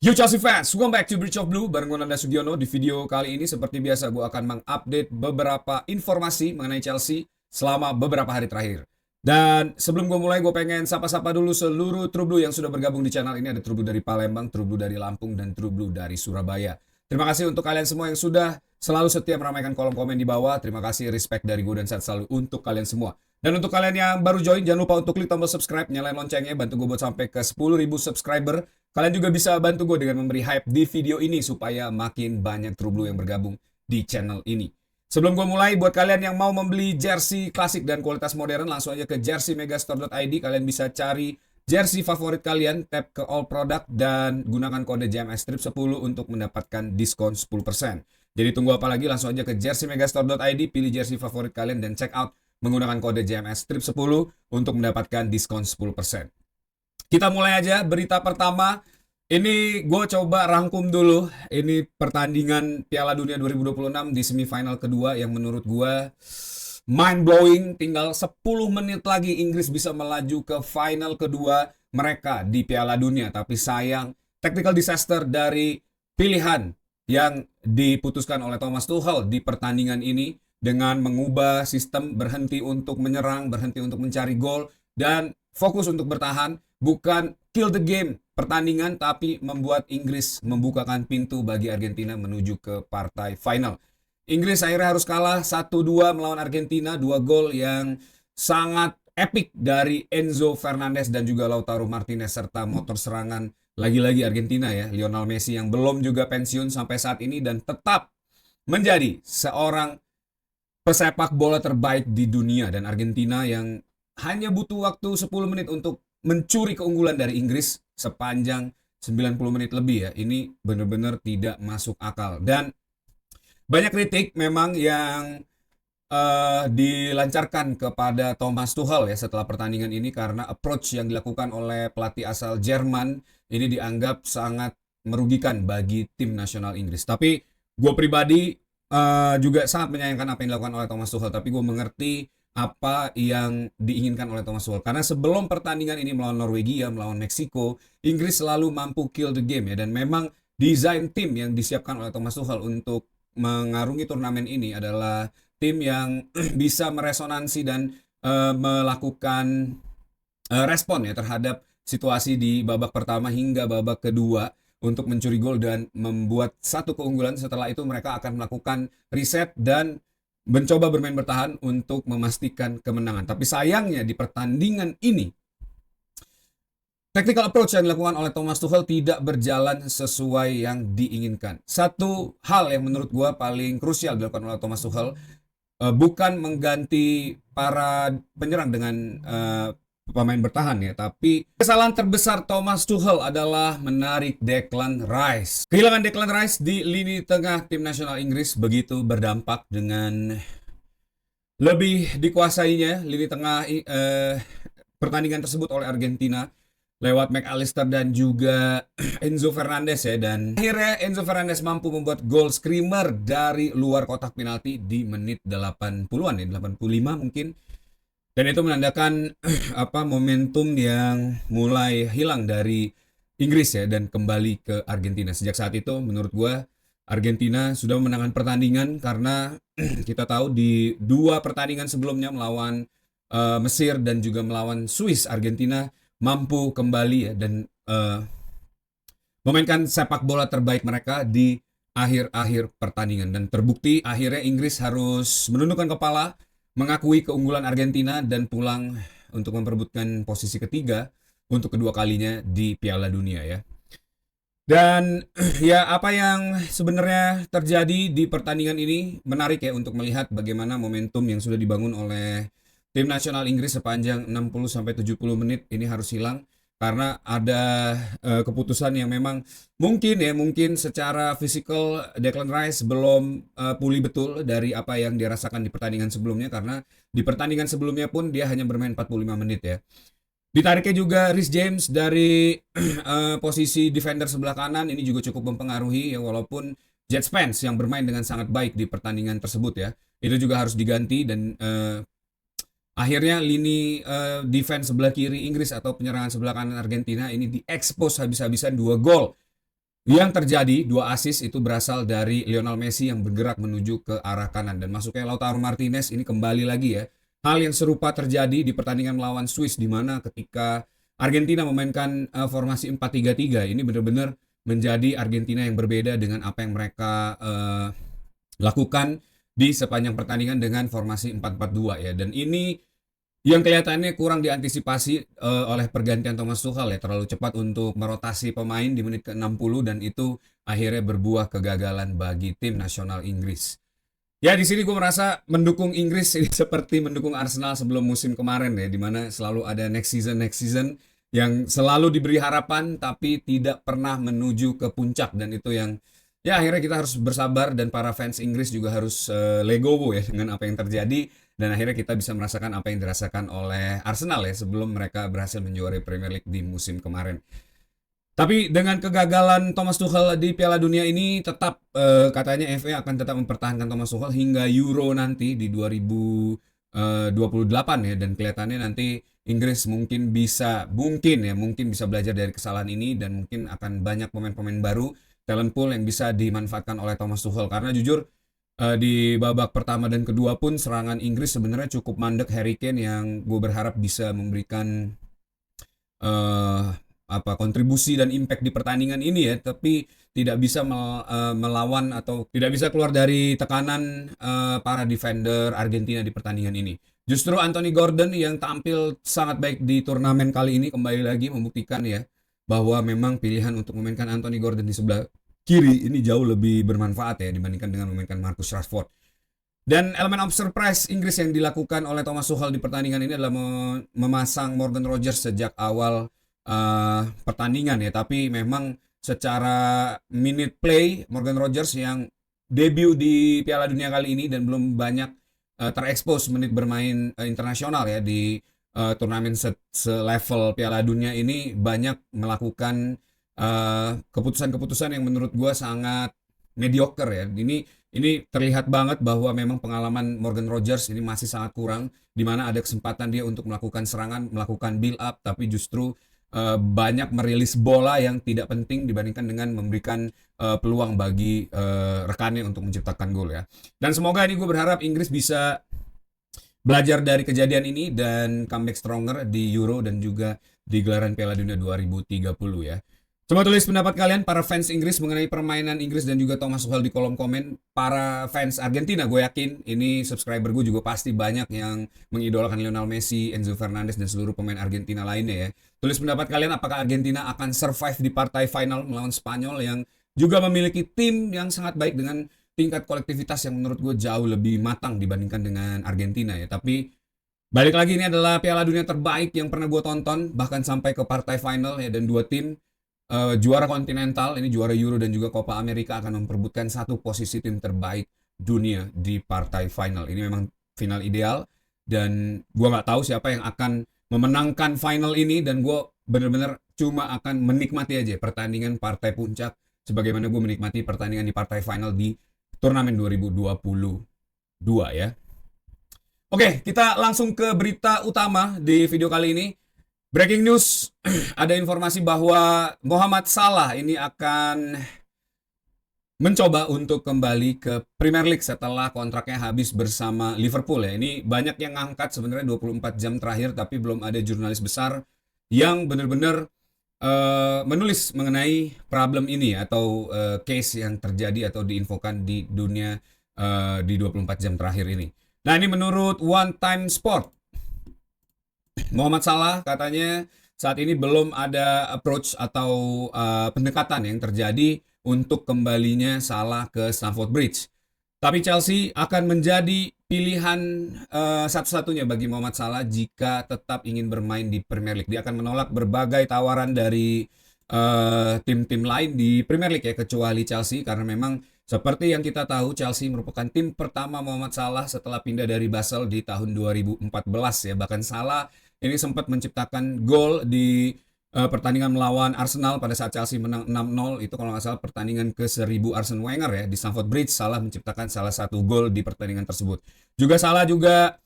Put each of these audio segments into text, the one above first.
Yo Chelsea fans, welcome back to Bridge of Blue bareng gue Nanda Sugiono. Di video kali ini seperti biasa gue akan mengupdate beberapa informasi mengenai Chelsea selama beberapa hari terakhir. Dan sebelum gue mulai, gue pengen sapa-sapa dulu seluruh True Blue yang sudah bergabung di channel ini. Ada True Blue dari Palembang, True Blue dari Lampung, dan True Blue dari Surabaya. Terima kasih untuk kalian semua yang sudah selalu setia meramaikan kolom komen di bawah. Terima kasih, respect dari gue dan sehat selalu untuk kalian semua. Dan untuk kalian yang baru join, jangan lupa untuk klik tombol subscribe, nyalain loncengnya, bantu gue buat sampai ke 10.000 subscriber. Kalian juga bisa bantu gue dengan memberi hype di video ini supaya makin banyak True Blue yang bergabung di channel ini. Sebelum gue mulai, buat kalian yang mau membeli jersey klasik dan kualitas modern, langsung aja ke jerseymegastore.id. Kalian bisa cari jersey favorit kalian, tap ke all product, dan gunakan kode JMS Strip 10 untuk mendapatkan diskon 10%. Jadi tunggu apa lagi, langsung aja ke jerseymegastore.id, pilih jersey favorit kalian, dan check out menggunakan kode JMS Strip 10 untuk mendapatkan diskon 10%. Kita mulai aja berita pertama. Ini gue coba rangkum dulu. Ini pertandingan Piala Dunia 2026 di semifinal kedua yang menurut gue mind blowing. Tinggal 10 menit lagi Inggris bisa melaju ke final kedua mereka di Piala Dunia. Tapi sayang, technical disaster dari pilihan yang diputuskan oleh Thomas Tuchel di pertandingan ini dengan mengubah sistem berhenti untuk menyerang, berhenti untuk mencari gol, dan fokus untuk bertahan. Bukan kill the game pertandingan, tapi membuat Inggris membukakan pintu bagi Argentina menuju ke partai final. Inggris akhirnya harus kalah 1-2 melawan Argentina, 2 gol yang sangat epic dari Enzo Fernandez dan juga Lautaro Martinez, serta motor serangan lagi-lagi Argentina ya, Lionel Messi yang belum juga pensiun sampai saat ini dan tetap menjadi seorang pesepak bola terbaik di dunia. Dan Argentina yang hanya butuh waktu 10 menit untuk mencuri keunggulan dari Inggris sepanjang 90 menit lebih ya. Ini benar-benar tidak masuk akal. Dan banyak kritik memang yang dilancarkan kepada Thomas Tuchel ya setelah pertandingan ini, karena approach yang dilakukan oleh pelatih asal Jerman ini dianggap sangat merugikan bagi tim nasional Inggris. Tapi gue pribadi juga sangat menyayangkan apa yang dilakukan oleh Thomas Tuchel. Tapi gue mengerti apa yang diinginkan oleh Thomas Tuchel. Karena sebelum pertandingan ini melawan Norwegia, melawan Meksiko, Inggris selalu mampu kill the game ya. Dan memang desain tim yang disiapkan oleh Thomas Tuchel untuk mengarungi turnamen ini adalah tim yang bisa meresonansi dan melakukan respon ya terhadap situasi di babak pertama hingga babak kedua untuk mencuri gol dan membuat satu keunggulan. Setelah itu mereka akan melakukan reset dan mencoba bermain bertahan untuk memastikan kemenangan. Tapi sayangnya di pertandingan ini, tactical approach yang dilakukan oleh Thomas Tuchel tidak berjalan sesuai yang diinginkan. Satu hal yang menurut gue paling krusial dilakukan oleh Thomas Tuchel, bukan mengganti para penyerang dengan pemain bertahan ya, tapi kesalahan terbesar Thomas Tuchel adalah menarik Declan Rice. Kehilangan Declan Rice di lini tengah tim nasional Inggris begitu berdampak dengan lebih dikuasainya lini tengah pertandingan tersebut oleh Argentina lewat McAllister dan juga Enzo Fernandez ya. Dan akhirnya Enzo Fernandez mampu membuat gol screamer dari luar kotak penalti di menit 80-an ya, 85 mungkin. Dan itu menandakan momentum yang mulai hilang dari Inggris ya dan kembali ke Argentina. Sejak saat itu menurut gue Argentina sudah memenangkan pertandingan, karena kita tahu di 2 pertandingan sebelumnya melawan Mesir dan juga melawan Swiss, Argentina mampu kembali ya dan memainkan sepak bola terbaik mereka di akhir-akhir pertandingan. Dan terbukti akhirnya Inggris harus menundukkan kepala, mengakui keunggulan Argentina dan pulang untuk memperebutkan posisi ketiga untuk kedua kalinya di Piala Dunia ya. Dan ya, apa yang sebenarnya terjadi di pertandingan ini menarik ya untuk melihat bagaimana momentum yang sudah dibangun oleh tim nasional Inggris sepanjang 60-70 menit ini harus hilang. Karena ada keputusan yang memang mungkin secara fisikal Declan Rice belum pulih betul dari apa yang dia rasakan di pertandingan sebelumnya, karena di pertandingan sebelumnya pun dia hanya bermain 45 menit ya. Ditariknya juga Reece James dari posisi defender sebelah kanan ini juga cukup mempengaruhi ya, walaupun Jet Spence yang bermain dengan sangat baik di pertandingan tersebut ya, itu juga harus diganti. Dan akhirnya lini defense sebelah kiri Inggris atau penyerangan sebelah kanan Argentina ini diekspos habis-habisan 2 gol Yang terjadi, dua assist itu berasal dari Lionel Messi yang bergerak menuju ke arah kanan. Dan masuknya Lautaro Martinez ini kembali lagi ya. Hal yang serupa terjadi di pertandingan melawan Swiss, di mana ketika Argentina memainkan formasi 4-3-3, ini benar-benar menjadi Argentina yang berbeda dengan apa yang mereka lakukan di sepanjang pertandingan dengan formasi 4-4-2 ya. Dan ini yang kelihatannya kurang diantisipasi oleh pergantian Thomas Tuchel ya, terlalu cepat untuk merotasi pemain di menit ke-60 dan itu akhirnya berbuah kegagalan bagi tim nasional Inggris. Ya di sini gue merasa mendukung Inggris ini seperti mendukung Arsenal sebelum musim kemarin ya, di mana selalu ada next season yang selalu diberi harapan tapi tidak pernah menuju ke puncak, dan itu yang ya akhirnya kita harus bersabar dan para fans Inggris juga harus legowo ya dengan apa yang terjadi, dan akhirnya kita bisa merasakan apa yang dirasakan oleh Arsenal ya sebelum mereka berhasil menjuarai Premier League di musim kemarin. Tapi dengan kegagalan Thomas Tuchel di Piala Dunia ini, tetap katanya FA akan tetap mempertahankan Thomas Tuchel hingga Euro nanti di 2028 ya, dan kelihatannya nanti Inggris mungkin bisa belajar dari kesalahan ini dan mungkin akan banyak pemain-pemain baru, talent pool yang bisa dimanfaatkan oleh Thomas Tuchel, karena jujur di babak pertama dan kedua pun serangan Inggris sebenarnya cukup mandek. Harry Kane yang gue berharap bisa memberikan eh, kontribusi dan impact di pertandingan ini ya, tapi tidak bisa melawan atau tidak bisa keluar dari tekanan para defender Argentina di pertandingan ini. Justru Anthony Gordon yang tampil sangat baik di turnamen kali ini kembali lagi membuktikan ya bahwa memang pilihan untuk memainkan Anthony Gordon di sebelah kiri ini jauh lebih bermanfaat ya dibandingkan dengan memainkan Marcus Rashford. Dan elemen of surprise Inggris yang dilakukan oleh Thomas Tuchel di pertandingan ini adalah memasang Morgan Rogers sejak awal pertandingan ya. Tapi memang secara minute play, Morgan Rogers yang debut di Piala Dunia kali ini dan belum banyak terekspos menit bermain internasional ya di turnamen selevel Piala Dunia ini, banyak melakukan keputusan-keputusan yang menurut gue sangat mediocre ya. Ini terlihat banget bahwa memang pengalaman Morgan Rogers ini masih sangat kurang, di mana ada kesempatan dia untuk melakukan serangan, melakukan build up, tapi justru banyak merilis bola yang tidak penting dibandingkan dengan memberikan peluang bagi rekannya untuk menciptakan gol ya. Dan semoga ini gue berharap Inggris bisa belajar dari kejadian ini dan comeback stronger di Euro dan juga di gelaran Piala Dunia 2030 ya. Coba tulis pendapat kalian para fans Inggris mengenai permainan Inggris dan juga Thomas Tuchel di kolom komen. Para fans Argentina, gue yakin ini subscriber gue juga pasti banyak yang mengidolakan Lionel Messi, Enzo Fernandez, dan seluruh pemain Argentina lainnya ya. Tulis pendapat kalian, apakah Argentina akan survive di partai final melawan Spanyol yang juga memiliki tim yang sangat baik dengan tingkat kolektivitas yang menurut gue jauh lebih matang dibandingkan dengan Argentina ya. Tapi balik lagi, ini adalah Piala Dunia terbaik yang pernah gue tonton, bahkan sampai ke partai final ya, dan dua tim juara kontinental, ini juara Euro dan juga Copa America, akan memperebutkan satu posisi tim terbaik dunia di partai final. Ini memang final ideal dan gue nggak tahu siapa yang akan memenangkan final ini, dan gue bener-bener cuma akan menikmati aja pertandingan partai puncak sebagaimana gue menikmati pertandingan di partai final di turnamen 2022 ya. Oke, kita langsung ke berita utama di video kali ini. Breaking news, ada informasi bahwa Mohamed Salah ini akan mencoba untuk kembali ke Premier League setelah kontraknya habis bersama Liverpool ya. Ini banyak yang ngangkat sebenarnya 24 jam terakhir, tapi belum ada jurnalis besar yang benar-benar menulis mengenai problem ini atau case yang terjadi atau diinfokan di dunia di 24 jam terakhir ini. Nah, ini menurut One Time Sport, Mohamed Salah katanya saat ini belum ada approach atau pendekatan yang terjadi untuk kembalinya Salah ke Stamford Bridge. Tapi Chelsea akan menjadi pilihan satu-satunya bagi Mohamed Salah jika tetap ingin bermain di Premier League. Dia akan menolak berbagai tawaran dari tim-tim lain di Premier League ya, kecuali Chelsea, karena memang seperti yang kita tahu, Chelsea merupakan tim pertama Mohamed Salah setelah pindah dari Basel di tahun 2014 ya. Bahkan Salah ini sempat menciptakan gol di pertandingan melawan Arsenal pada saat Chelsea menang 6-0. Itu kalau nggak salah pertandingan ke-1000 Arsene Wenger ya di Stamford Bridge. Salah menciptakan salah satu gol di pertandingan tersebut. Juga Salah juga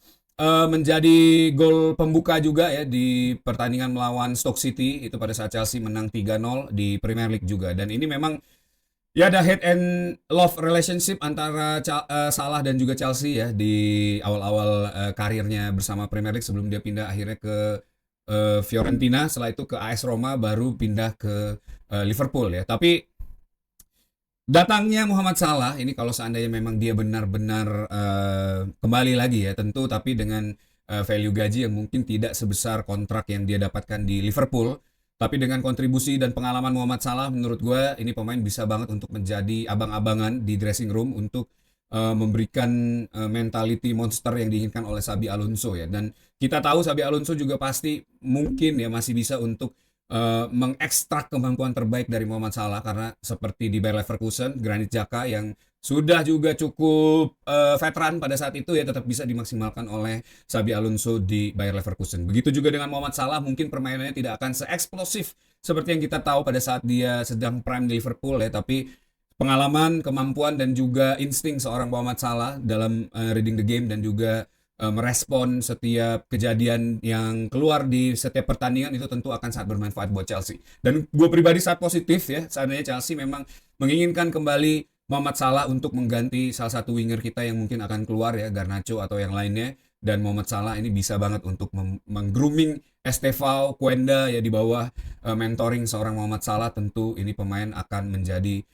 menjadi gol pembuka juga ya di pertandingan melawan Stoke City itu pada saat Chelsea menang 3-0 di Premier League juga. Dan ini memang ya ada hate and love relationship antara Salah dan juga Chelsea ya di awal-awal karirnya bersama Premier League sebelum dia pindah akhirnya ke Fiorentina, setelah itu ke AS Roma, baru pindah ke Liverpool ya. Tapi datangnya Muhammad Salah ini kalau seandainya memang dia benar-benar kembali lagi ya tentu, tapi dengan value gaji yang mungkin tidak sebesar kontrak yang dia dapatkan di Liverpool, tapi dengan kontribusi dan pengalaman Muhammad Salah menurut gue ini pemain bisa banget untuk menjadi abang-abangan di dressing room untuk memberikan mentality monster yang diinginkan oleh Xabi Alonso ya. Dan kita tahu Xabi Alonso juga pasti mungkin ya masih bisa untuk mengekstrak kemampuan terbaik dari Muhammad Salah, karena seperti di Bayer Leverkusen, Granit Xhaka yang sudah juga cukup veteran pada saat itu ya tetap bisa dimaksimalkan oleh Xabi Alonso di Bayer Leverkusen. Begitu juga dengan Muhammad Salah, mungkin permainannya tidak akan se-eksplosif seperti yang kita tahu pada saat dia sedang prime di Liverpool ya, tapi pengalaman, kemampuan dan juga insting seorang Muhammad Salah dalam reading the game dan juga merespon setiap kejadian yang keluar di setiap pertandingan itu tentu akan sangat bermanfaat buat Chelsea. Dan gue pribadi sangat positif ya, seandainya Chelsea memang menginginkan kembali Muhammad Salah untuk mengganti salah satu winger kita yang mungkin akan keluar ya, Garnacho atau yang lainnya. Dan Muhammad Salah ini bisa banget untuk meng-grooming Estevao Cuenda ya di bawah mentoring seorang Muhammad Salah. Tentu ini pemain akan menjadi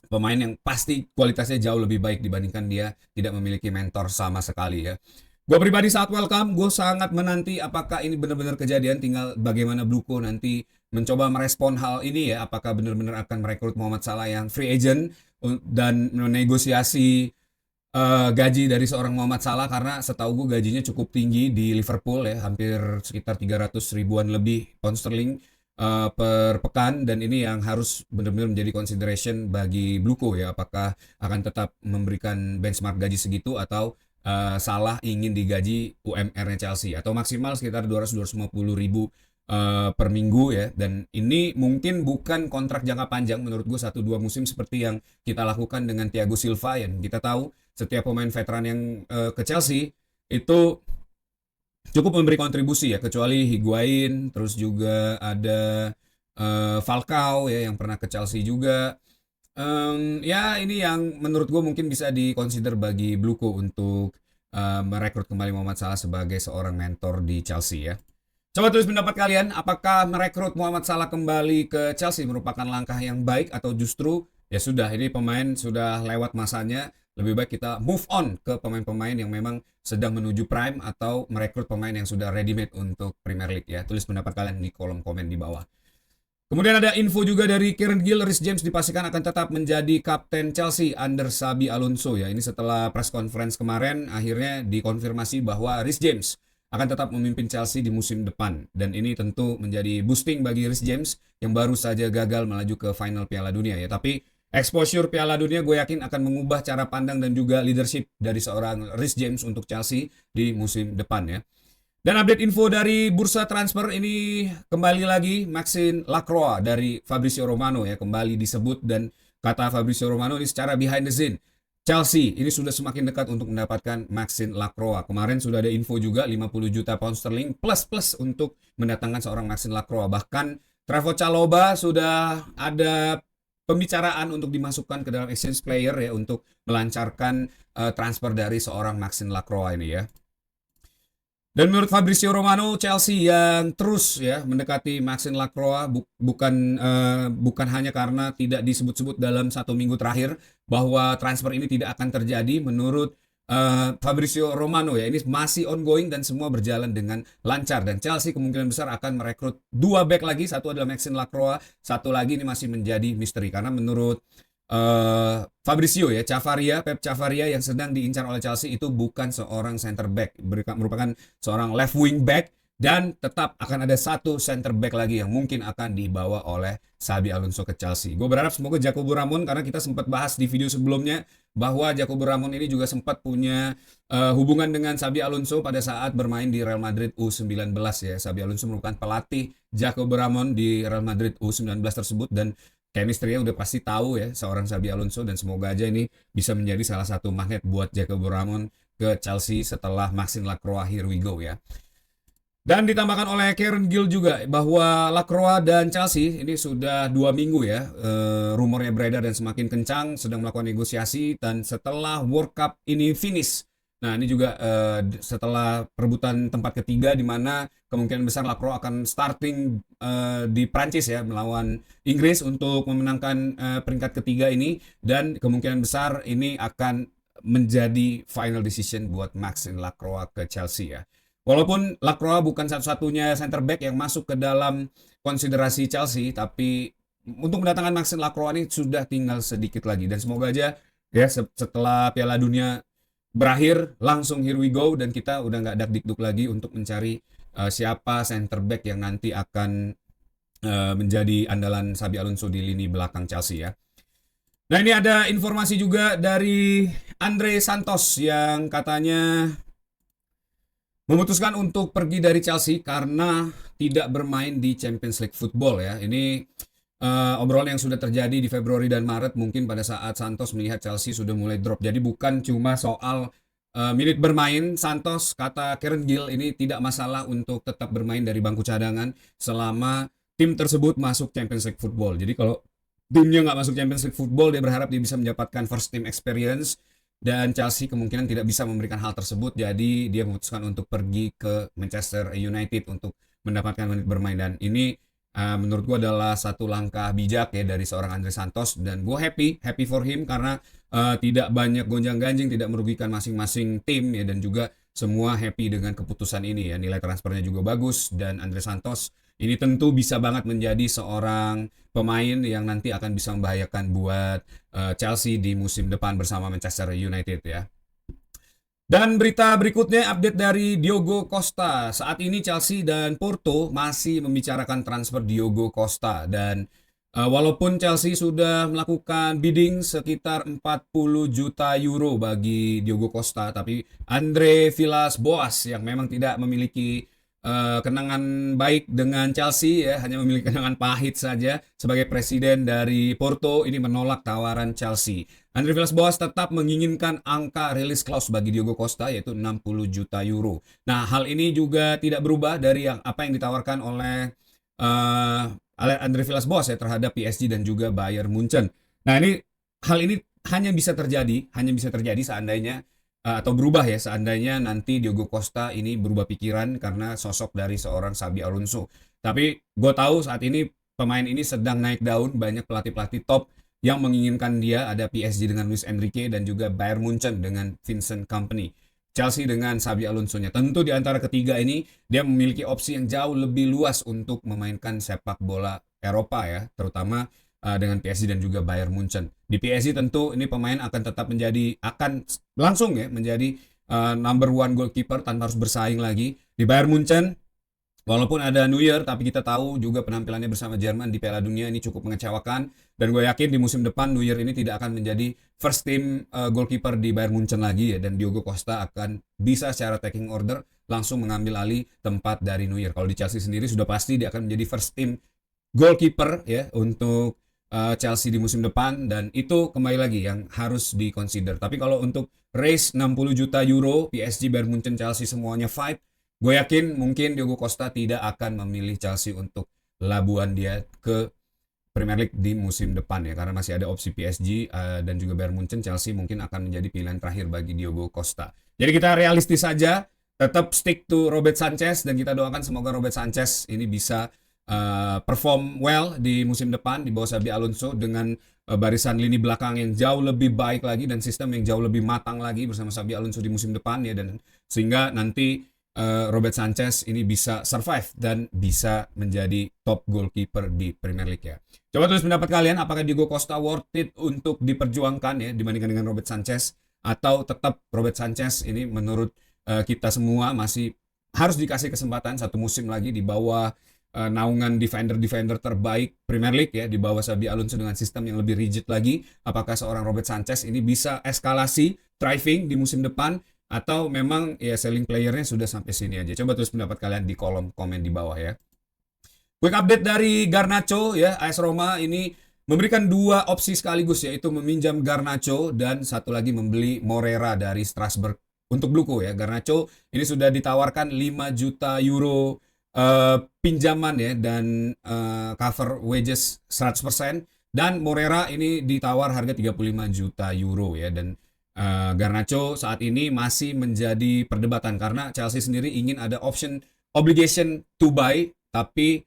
pemain yang pasti kualitasnya jauh lebih baik dibandingkan dia tidak memiliki mentor sama sekali ya. Gue pribadi sangat welcome, gue sangat menanti apakah ini benar-benar kejadian, tinggal bagaimana Bluko nanti mencoba merespon hal ini ya, apakah benar-benar akan merekrut Muhammad Salah yang free agent dan menegosiasi gaji dari seorang Muhammad Salah, karena setahu gue gajinya cukup tinggi di Liverpool ya, hampir sekitar 300 ribuan lebih pound sterling per pekan, dan ini yang harus benar-benar menjadi consideration bagi Bluko ya, apakah akan tetap memberikan benchmark gaji segitu atau Salah ingin digaji UMR-nya Chelsea atau maksimal sekitar 200-250 ribu per minggu ya. Dan ini mungkin bukan kontrak jangka panjang, menurut gue 1-2 musim seperti yang kita lakukan dengan Thiago Silva ya. Kita tahu setiap pemain veteran yang ke Chelsea itu cukup memberi kontribusi ya, kecuali Higuain, terus juga ada Falcao ya yang pernah ke Chelsea juga. Ya ini yang menurut gue mungkin bisa dikonsider bagi Bluko untuk merekrut kembali Muhammad Salah sebagai seorang mentor di Chelsea ya. Coba tulis pendapat kalian, apakah merekrut Muhammad Salah kembali ke Chelsea merupakan langkah yang baik atau justru ya sudah ini pemain sudah lewat masanya, lebih baik kita move on ke pemain-pemain yang memang sedang menuju prime atau merekrut pemain yang sudah ready made untuk Premier League ya. Tulis pendapat kalian di kolom komen di bawah. Kemudian ada info juga dari Kieran Gill, Reece James dipastikan akan tetap menjadi kapten Chelsea under Xabi Alonso ya. Ini setelah press conference kemarin akhirnya dikonfirmasi bahwa Reece James akan tetap memimpin Chelsea di musim depan, dan ini tentu menjadi boosting bagi Reece James yang baru saja gagal melaju ke final Piala Dunia ya. Tapi exposure Piala Dunia gue yakin akan mengubah cara pandang dan juga leadership dari seorang Reece James untuk Chelsea di musim depan ya. Dan update info dari bursa transfer ini kembali lagi Maxime Lacroix dari Fabrizio Romano ya kembali disebut, dan kata Fabrizio Romano ini secara behind the scene Chelsea ini sudah semakin dekat untuk mendapatkan Maxime Lacroix. Kemarin sudah ada info juga 50 juta pound sterling plus untuk mendatangkan seorang Maxime Lacroix. Bahkan Trevoh Chalobah sudah ada pembicaraan untuk dimasukkan ke dalam exchange player ya untuk melancarkan transfer dari seorang Maxime Lacroix ini ya. Dan menurut Fabrizio Romano, Chelsea yang terus ya mendekati Maxime Lacroix bukan hanya karena tidak disebut-sebut dalam 1 minggu terakhir bahwa transfer ini tidak akan terjadi. Menurut Fabrizio Romano ya ini masih ongoing dan semua berjalan dengan lancar, dan Chelsea kemungkinan besar akan merekrut 2 back lagi, satu adalah Maxime Lacroix, satu lagi ini masih menjadi misteri karena menurut Fabrizio ya, Pep Chavaria yang sedang diincar oleh Chelsea itu bukan seorang center back, merupakan seorang left wing back, dan tetap akan ada satu center back lagi yang mungkin akan dibawa oleh Xabi Alonso ke Chelsea. Gue berharap semoga Jacobo Ramon, karena kita sempat bahas di video sebelumnya bahwa Jacobo Ramon ini juga sempat punya hubungan dengan Xabi Alonso pada saat bermain di Real Madrid U19 ya. Xabi Alonso merupakan pelatih Jacobo Ramon di Real Madrid U19 tersebut, dan chemistry-nya udah pasti tahu ya seorang Xabi Alonso, dan semoga aja ini bisa menjadi salah satu magnet buat Jacobo Ramon ke Chelsea setelah Maxime Lacroix here we go ya. Dan ditambahkan oleh Kieran Gill juga bahwa Lacroix dan Chelsea ini sudah 2 minggu ya, rumornya beredar dan semakin kencang, sedang melakukan negosiasi. Dan setelah World Cup ini finish, nah ini juga setelah perebutan tempat ketiga, di mana kemungkinan besar Lacroix akan starting di Prancis ya, melawan Inggris untuk memenangkan peringkat ketiga ini. Dan kemungkinan besar ini akan menjadi final decision buat Maxime Lacroix ke Chelsea ya. Walaupun Lacroix bukan satu-satunya center back yang masuk ke dalam konsiderasi Chelsea, tapi untuk mendatangkan Maxime Lacroix ini sudah tinggal sedikit lagi. Dan semoga aja ya setelah Piala Dunia berakhir langsung here we go, dan kita udah nggak dak-dikduk lagi untuk mencari siapa center back yang nanti akan menjadi andalan Xabi Alonso di lini belakang Chelsea ya. Nah, ini ada informasi juga dari Andre Santos yang katanya memutuskan untuk pergi dari Chelsea karena tidak bermain di Champions League Football ya. Ini obrolan yang sudah terjadi di Februari dan Maret, mungkin pada saat Santos melihat Chelsea sudah mulai drop. Jadi bukan cuma soal menit bermain. Santos, kata Kieran Gill, ini tidak masalah untuk tetap bermain dari bangku cadangan selama tim tersebut masuk Champions League Football. Jadi kalau timnya nggak masuk Champions League Football, dia berharap dia bisa mendapatkan first team experience. Dan Chelsea kemungkinan tidak bisa memberikan hal tersebut, jadi dia memutuskan untuk pergi ke Manchester United untuk mendapatkan menit bermain. Dan ini menurut gue adalah satu langkah bijak ya dari seorang Andre Santos, dan gue happy for him karena tidak banyak gonjang-ganjing, tidak merugikan masing-masing tim ya, dan juga semua happy dengan keputusan ini ya. Nilai transfernya juga bagus, dan Andre Santos ini tentu bisa banget menjadi seorang pemain yang nanti akan bisa membahayakan buat Chelsea di musim depan bersama Manchester United ya. Dan berita berikutnya, update dari Diogo Costa. Saat ini Chelsea dan Porto masih membicarakan transfer Diogo Costa, dan walaupun Chelsea sudah melakukan bidding sekitar 40 juta euro bagi Diogo Costa, tapi Andre Villas-Boas yang memang tidak memiliki kenangan baik dengan Chelsea ya, hanya memiliki kenangan pahit saja sebagai presiden dari Porto, ini menolak tawaran Chelsea. Andre Villas-Boas tetap menginginkan angka release clause bagi Diogo Costa, yaitu 60 juta euro. Nah, hal ini juga tidak berubah dari apa yang ditawarkan oleh Andre Villas-Boas ya terhadap PSG dan juga Bayern Munchen. Nah, hal ini hanya bisa terjadi seandainya atau berubah ya seandainya nanti Diogo Costa ini berubah pikiran karena sosok dari seorang Xabi Alonso. Tapi gue tahu saat ini pemain ini sedang naik daun, banyak pelatih-pelatih top yang menginginkan dia. Ada PSG dengan Luis Enrique dan juga Bayern Munchen dengan Vincent Kompany. Chelsea dengan Xabi Alonso-nya. Tentu di antara ketiga ini dia memiliki opsi yang jauh lebih luas untuk memainkan sepak bola Eropa ya, terutama dengan PSG dan juga Bayern Munchen. Di PSG tentu ini pemain akan langsung ya menjadi number one goalkeeper tanpa harus bersaing lagi. Di Bayern Munchen walaupun ada Neuer, tapi kita tahu juga penampilannya bersama Jerman di Piala Dunia ini cukup mengecewakan, dan gue yakin di musim depan Neuer ini tidak akan menjadi first team goalkeeper di Bayern Munchen lagi ya, dan Diogo Costa akan bisa secara taking order langsung mengambil alih tempat dari Neuer. Kalau di Chelsea sendiri sudah pasti dia akan menjadi first team goalkeeper ya untuk Chelsea di musim depan, dan itu kembali lagi yang harus dikonsider. Tapi kalau untuk raise 60 juta euro, PSG, Bayern Munchen, Chelsea semuanya fight, gue yakin mungkin Diogo Costa tidak akan memilih Chelsea untuk labuan dia ke Premier League di musim depan ya, karena masih ada opsi PSG dan juga Bayern Munchen. Chelsea mungkin akan menjadi pilihan terakhir bagi Diogo Costa. Jadi kita realistis saja, tetap stick to Robert Sanchez, dan kita doakan semoga Robert Sanchez ini bisa perform well di musim depan di bawah Xabi Alonso dengan barisan lini belakang yang jauh lebih baik lagi dan sistem yang jauh lebih matang lagi bersama Xabi Alonso di musim depan ya, dan sehingga nanti Robert Sanchez ini bisa survive dan bisa menjadi top goalkeeper di Premier League ya. Coba tulis pendapat kalian, apakah Diogo Costa worth it untuk diperjuangkan ya dibandingkan dengan Robert Sanchez, atau tetap Robert Sanchez ini menurut kita semua masih harus dikasih kesempatan satu musim lagi di bawah naungan defender terbaik Premier League ya, di bawah Xabi Alonso dengan sistem yang lebih rigid lagi. Apakah seorang Robert Sanchez ini bisa eskalasi, thriving di musim depan, atau memang ya selling playernya sudah sampai sini aja? Coba tulis pendapat kalian di kolom komen di bawah ya. Quick update dari Garnacho ya, AS Roma ini memberikan dua opsi sekaligus, yaitu meminjam Garnacho dan satu lagi membeli Morera dari Strasbourg untuk Bluko ya. Garnacho ini sudah ditawarkan 5 juta euro pinjaman ya dan cover wages 100%, dan Morera ini ditawar harga 35 juta euro ya. Dan Garnacho saat ini masih menjadi perdebatan karena Chelsea sendiri ingin ada option obligation to buy, tapi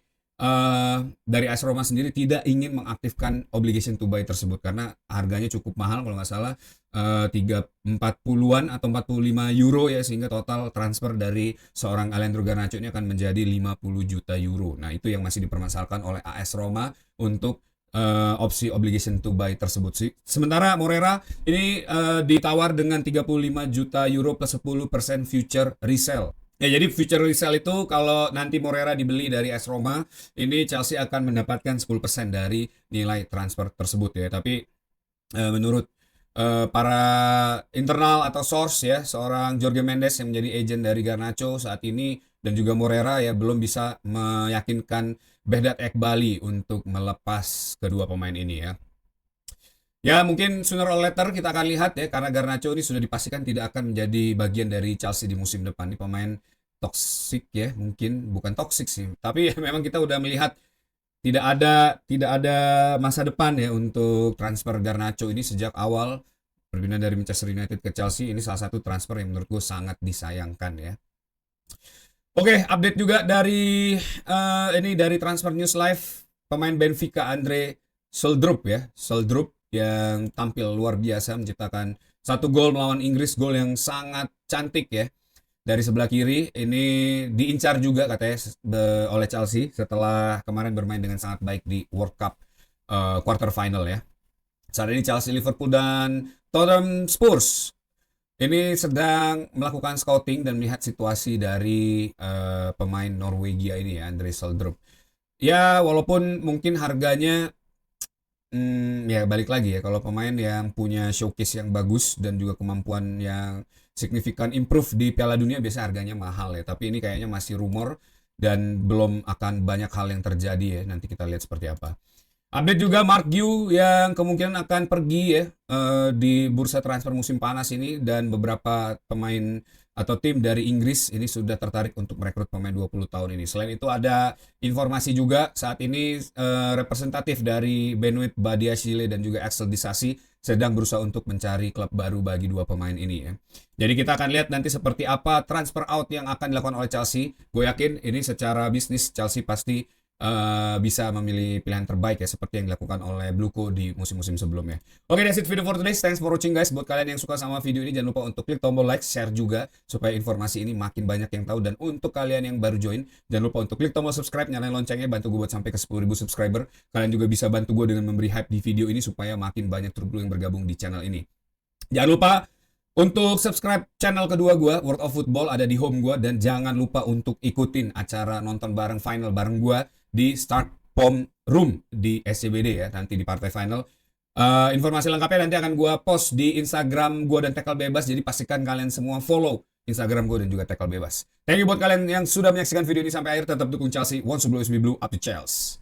dari AS Roma sendiri tidak ingin mengaktifkan obligation to buy tersebut karena harganya cukup mahal, kalau nggak salah 40-an atau 45 euro ya, sehingga total transfer dari seorang Alejandro Garnacho ini akan menjadi 50 juta euro. Nah, itu yang masih dipermasalahkan oleh AS Roma untuk opsi obligation to buy tersebut sih. Sementara Morera ini ditawar dengan 35 juta euro plus 10% future resale. Ya, jadi future resale itu kalau nanti Morera dibeli dari AS Roma, ini Chelsea akan mendapatkan 10% dari nilai transfer tersebut ya. Tapi menurut para internal atau source ya, seorang Jorge Mendes yang menjadi agent dari Garnacho saat ini dan juga Morera ya belum bisa meyakinkan Behdat Ekbali untuk melepas kedua pemain ini ya. Ya, mungkin sooner or later kita akan lihat ya, karena Garnacho ini sudah dipastikan tidak akan menjadi bagian dari Chelsea di musim depan. Ini pemain toksik ya, mungkin bukan toksik sih, tapi memang kita udah melihat tidak ada masa depan ya untuk transfer Garnacho ini sejak awal berpindah dari Manchester United ke Chelsea. Ini salah satu transfer yang menurut gue sangat disayangkan ya. Oke, update juga dari ini dari Transfer News Live, pemain Benfica Andre Seldrup ya, Seldrup yang tampil luar biasa menciptakan satu gol melawan Inggris, gol yang sangat cantik ya. Dari sebelah kiri ini diincar juga katanya oleh Chelsea setelah kemarin bermain dengan sangat baik di World Cup quarter final ya. Saat ini Chelsea, Liverpool dan Tottenham Spurs ini sedang melakukan scouting dan melihat situasi dari pemain Norwegia ini ya, Andre Seldrup. Ya, walaupun mungkin harganya ya balik lagi ya, kalau pemain yang punya showcase yang bagus dan juga kemampuan yang signifikan improve di Piala Dunia biasa harganya mahal ya. Tapi ini kayaknya masih rumor dan belum akan banyak hal yang terjadi ya. Nanti kita lihat seperti apa. Update juga Mark Gu yang kemungkinan akan pergi ya di bursa transfer musim panas ini, dan beberapa pemain atau tim dari Inggris ini sudah tertarik untuk merekrut pemain 20 tahun ini. Selain itu ada informasi juga saat ini representatif dari Benoit Badiashile dan juga Axel Disasi sedang berusaha untuk mencari klub baru bagi dua pemain ini ya. Jadi kita akan lihat nanti seperti apa transfer out yang akan dilakukan oleh Chelsea. Gue yakin ini secara bisnis Chelsea pasti bisa memilih pilihan terbaik ya, seperti yang dilakukan oleh Bluko di musim-musim sebelumnya. Oke, that's it video for today. Thanks for watching guys. Buat kalian yang suka sama video ini, jangan lupa untuk klik tombol like, share juga supaya informasi ini makin banyak yang tahu. Dan untuk kalian yang baru join, jangan lupa untuk klik tombol subscribe, nyalain loncengnya, bantu gue buat sampai ke 10.000 subscriber. Kalian juga bisa bantu gue dengan memberi hype di video ini supaya makin banyak true blue yang bergabung di channel ini. Jangan lupa untuk subscribe channel kedua gue, World of Football, ada di home gue. Dan jangan lupa untuk ikutin acara nonton bareng final bareng gue di Start Pom Room di SCBD ya, nanti di partai final. Informasi lengkapnya nanti akan gue post di Instagram gue dan Tackle Bebas. Jadi pastikan kalian semua follow Instagram gue dan juga Tackle Bebas. Thank you buat kalian yang sudah menyaksikan video ini sampai akhir. Tetap dukung Chelsea. Once blue is blue, up to Chelsea.